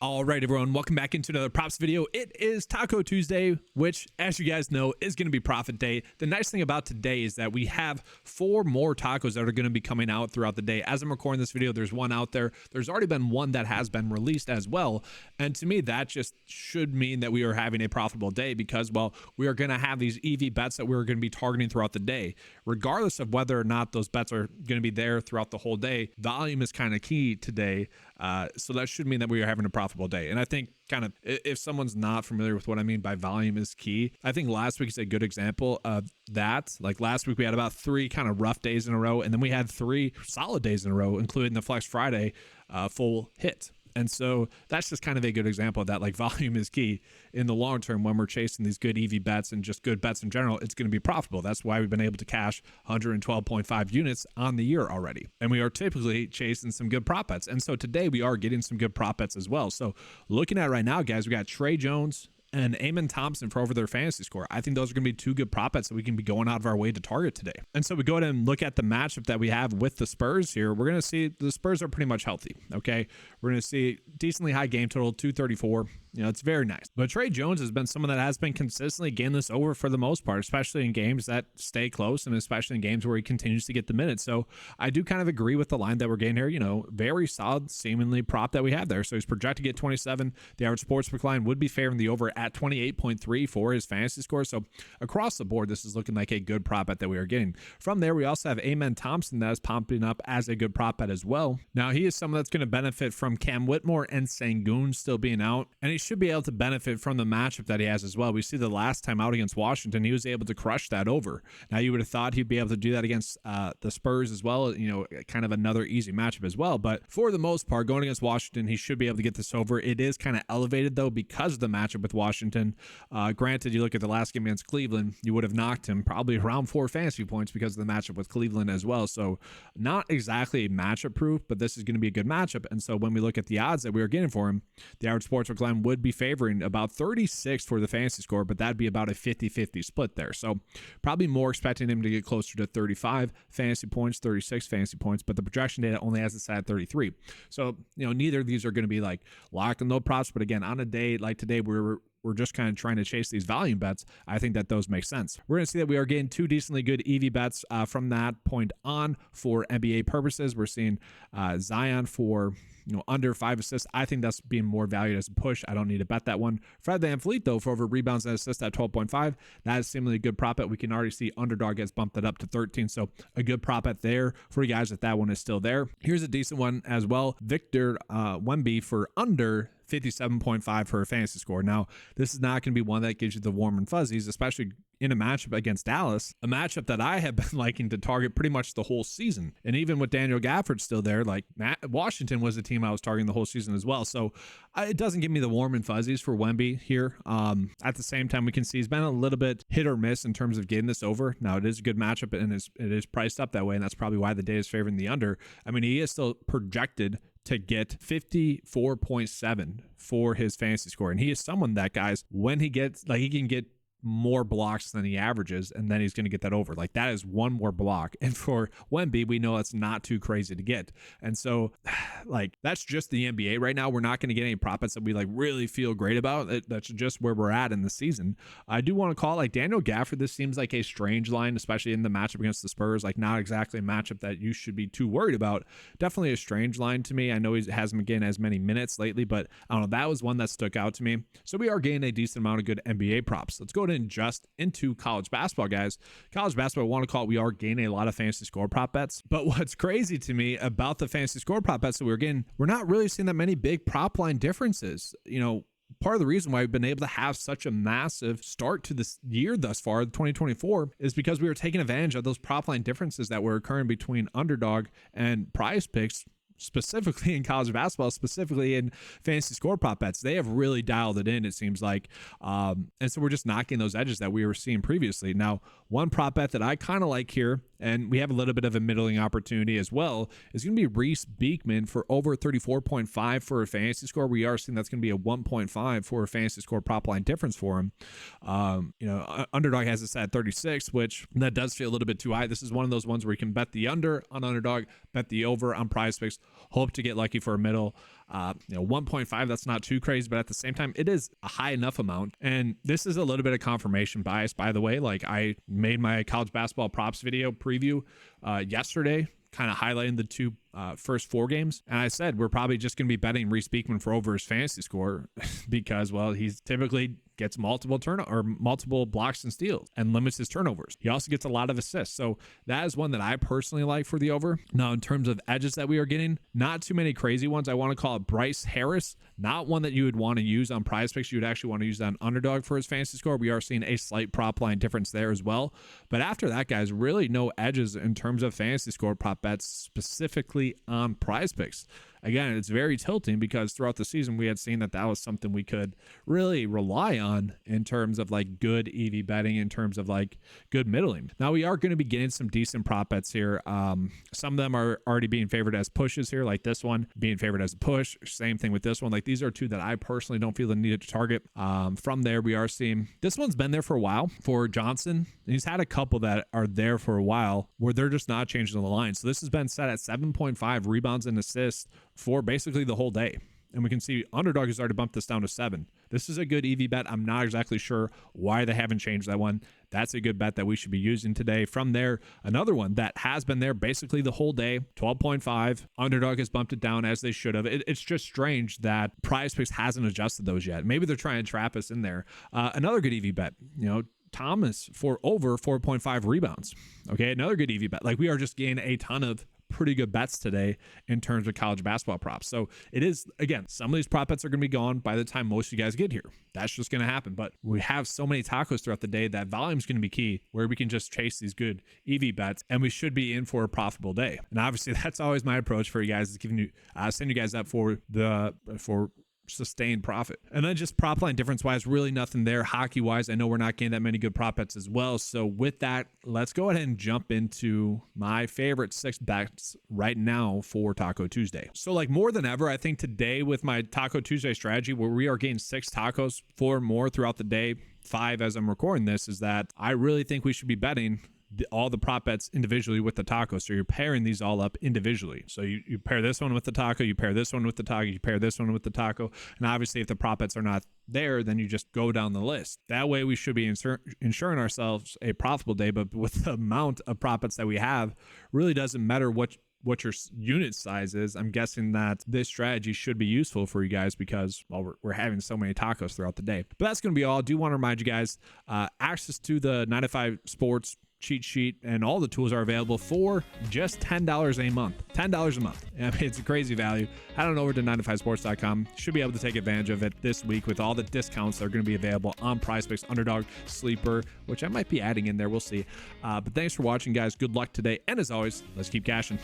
All right, everyone, welcome back into another props video. It is Taco Tuesday, which, as you guys know, is going to be profit day. The nice thing about today is that we have 4 more tacos that are going to be coming out throughout the day. As I'm recording this video, there's one out there. There's already been one that has been released as well. And to me, that just should mean that we are having a profitable day because, well, we are going to have these EV bets that we're going to be targeting throughout the day. Regardless of whether or not those bets are going to be there throughout the whole day, volume is kind of key today. So that should mean that we are having a profitable day. And I think kind of if someone's not familiar with what I mean by volume is key, I think last week is a good example of that. Like last week we had about 3 kind of rough days in a row, and then we had 3 solid days in a row, including the Flex Friday full hit. And so that's just kind of a good example of that. Like volume is key in the long term when we're chasing these good EV bets and just good bets in general. It's going to be profitable. That's why we've been able to cash 112.5 units on the year already. And we are typically chasing some good prop bets. And so today we are getting some good prop bets as well. So looking at right now, guys, we got Trey Jones and Eamon Thompson for over their fantasy score. I think those are going to be 2 good prop bets that we can be going out of our way to target today. And so we go ahead and look at the matchup that we have with the Spurs here. We're going to see the Spurs are pretty much healthy. Okay. We're going to see decently high game total, 234. You know, it's very nice. But Trey Jones has been someone that has been consistently getting this over for the most part, especially in games that stay close and especially in games where he continues to get the minutes. So I do kind of agree with the line that we're getting here. You know, very solid, seemingly prop that we have there. So he's projected to get 27. The average sportsbook line would be favoring the over at 28.3 for his fantasy score. So across the board, this is looking like a good prop bet that we are getting. From there, we also have Eamon Thompson that is pumping up as a good prop bet as well. Now, he is someone that's going to benefit from Cam Whitmore and Sengun still being out, and he should be able to benefit from the matchup that he has as well. We see the last time out against Washington, he was able to crush that over. Now, you would have thought he'd be able to do that against the Spurs as well, you know, kind of another easy matchup as well. But for the most part, going against Washington, he should be able to get this over. It is kind of elevated, though, because of the matchup with Washington. Granted, you look at the last game against Cleveland, you would have knocked him probably around 4 fantasy points because of the matchup with Cleveland as well. So not exactly a matchup proof, but this is going to be a good matchup. And so when we look at the odds that we are getting for him, the average sportsbook line would be favoring about 36 for the fantasy score, but that'd be about a 50-50 split there. So probably more expecting him to get closer to 35 fantasy points, 36 fantasy points, but the projection data only has it set at 33. So, you know, neither of these are going to be like lock and load props, but again, on a day like today, we're just kind of trying to chase these volume bets. I think that those make sense. We're going to see that we are getting 2 decently good EV bets from that point on for NBA purposes. We're seeing Zion for, you know, under 5 assists. I think that's being more valued as a push. I don't need to bet that one. Fred VanVleet, though, for over rebounds and assists at 12.5. That is seemingly a good prop bet. We can already see Underdog gets bumped that up to 13. So a good prop bet there for you guys if that one is still there. Here's a decent one as well. Victor Wemby for under 57.5 for a fantasy score. Now, this is not going to be one that gives you the warm and fuzzies, especially in a matchup against Dallas, a matchup that I have been liking to target pretty much the whole season. And even with Daniel Gafford still there, like Washington was the team I was targeting the whole season as well. So it doesn't give me the warm and fuzzies for Wemby here. At the same time, we can see he's been a little bit hit or miss in terms of getting this over. Now, it is a good matchup and it is priced up that way, and that's probably why the day is favoring the under. I mean, he is still projected to get 54.7 for his fantasy score. And he is someone that, guys, when he gets, like, he can get more blocks than he averages, and then he's going to get that over. Like, that is 1 more block. And for Wemby, we know that's not too crazy to get. And so, like, that's just the NBA right now. We're not going to get any prop bets that we, like, really feel great about. That's just where we're at in the season. I do want to call, like, Daniel Gafford, this seems like a strange line, especially in the matchup against the Spurs. Like, not exactly a matchup that you should be too worried about. Definitely a strange line to me. I know he hasn't been getting as many minutes lately, but I don't know. That was one that stuck out to me. So we are getting a decent amount of good NBA props. Let's go and just into college basketball, guys. College basketball, I want to call it, we are gaining a lot of fantasy score prop bets. But what's crazy to me about the fantasy score prop bets that we're getting, we're not really seeing that many big prop line differences. You know, part of the reason why we've been able to have such a massive start to this year thus far, 2024, is because we were taking advantage of those prop line differences that were occurring between Underdog and PrizePicks, specifically in college basketball, specifically in fantasy score prop bets. They have really dialed it in, it seems like. And so we're just knocking those edges that we were seeing previously. Now, one prop bet that I kind of like here, and we have a little bit of a middling opportunity as well, is going to be Reese Beekman for over 34.5 for a fantasy score. We are seeing that's going to be a 1.5 for a fantasy score prop line difference for him. You know, Underdog has it set at 36, which that does feel a little bit too high. This is one of those ones where you can bet the under on Underdog, bet the over on PrizePicks, hope to get lucky for a middle. 1.5, that's not too crazy, but at the same time, it is a high enough amount. And this is a little bit of confirmation bias, by the way. Like, I made my college basketball props video preview yesterday, kind of highlighting the two first 4 games. And I said, we're probably just going to be betting Reese Beekman for over his fantasy score because, well, he's typically gets multiple blocks and steals and limits his turnovers. He also gets a lot of assists. So that is one that I personally like for the over. Now, in terms of edges that we are getting, not too many crazy ones. I want to call it Bryce Harris, not one that you would want to use on PrizePicks. You would actually want to use that on Underdog for his fantasy score. We are seeing a slight prop line difference there as well. But after that, guys, really no edges in terms of fantasy score prop bets specifically on PrizePicks. Again, it's very tilting because throughout the season, we had seen that was something we could really rely on in terms of like good EV betting, in terms of like good middling. Now, we are going to be getting some decent prop bets here. Some of them are already being favored as pushes here, like this one being favored as a push. Same thing with this one. Like, these are 2 that I personally don't feel the need to target. From there, we are seeing this one's been there for a while for Johnson. And he's had a couple that are there for a while where they're just not changing the line. So this has been set at 7.5 rebounds and assists for basically the whole day. And we can see Underdog has already bumped this down to 7. This is a good EV bet. I'm not exactly sure why they haven't changed that one. That's a good bet that we should be using today. From there, another one that has been there basically the whole day, 12.5. Underdog has bumped it down as they should have. It's just strange that PrizePicks hasn't adjusted those yet. Maybe they're trying to trap us in there. Another good EV bet, Thomas for over 4.5 rebounds. Okay, another good EV bet. Like, we are just getting a ton of pretty good bets today in terms of college basketball props. So it is, again, some of these prop bets are going to be gone by the time most of you guys get here. That's just going to happen. But we have so many tacos throughout the day that volume is going to be key, where we can just chase these good EV bets and we should be in for a profitable day. And obviously, that's always my approach for you guys, is giving you, send you guys up for sustained profit. And then just prop line difference wise, really nothing there. Hockey wise, I know we're not getting that many good prop bets as well. So with that, let's go ahead and jump into my favorite 6 bets right now for Taco Tuesday. So like, more than ever, I think today with my Taco Tuesday strategy, where we are getting 6 tacos, 4 more throughout the day, 5 as I'm recording this, is that I really think we should be betting all the prop bets individually with the taco. So you're pairing these all up individually. So you pair this one with the taco, you pair this one with the taco, you pair this one with the taco. And obviously, if the prop bets are not there, then you just go down the list. That way we should be ensuring ourselves a profitable day. But with the amount of prop bets that we have, really doesn't matter what your unit size is. I'm guessing that this strategy should be useful for you guys because, well, we're having so many tacos throughout the day. But that's going to be all. I do want to remind you guys, access to the 9 to 5 Sports cheat sheet and all the tools are available for just $10 a month. $10 a month. I mean, it's a crazy value. Head on over to 9to5sports.com. Should be able to take advantage of it this week with all the discounts that are going to be available on PrizePicks, Underdog, Sleeper, which I might be adding in there. We'll see. But thanks for watching, guys. Good luck today. And as always, let's keep cashing.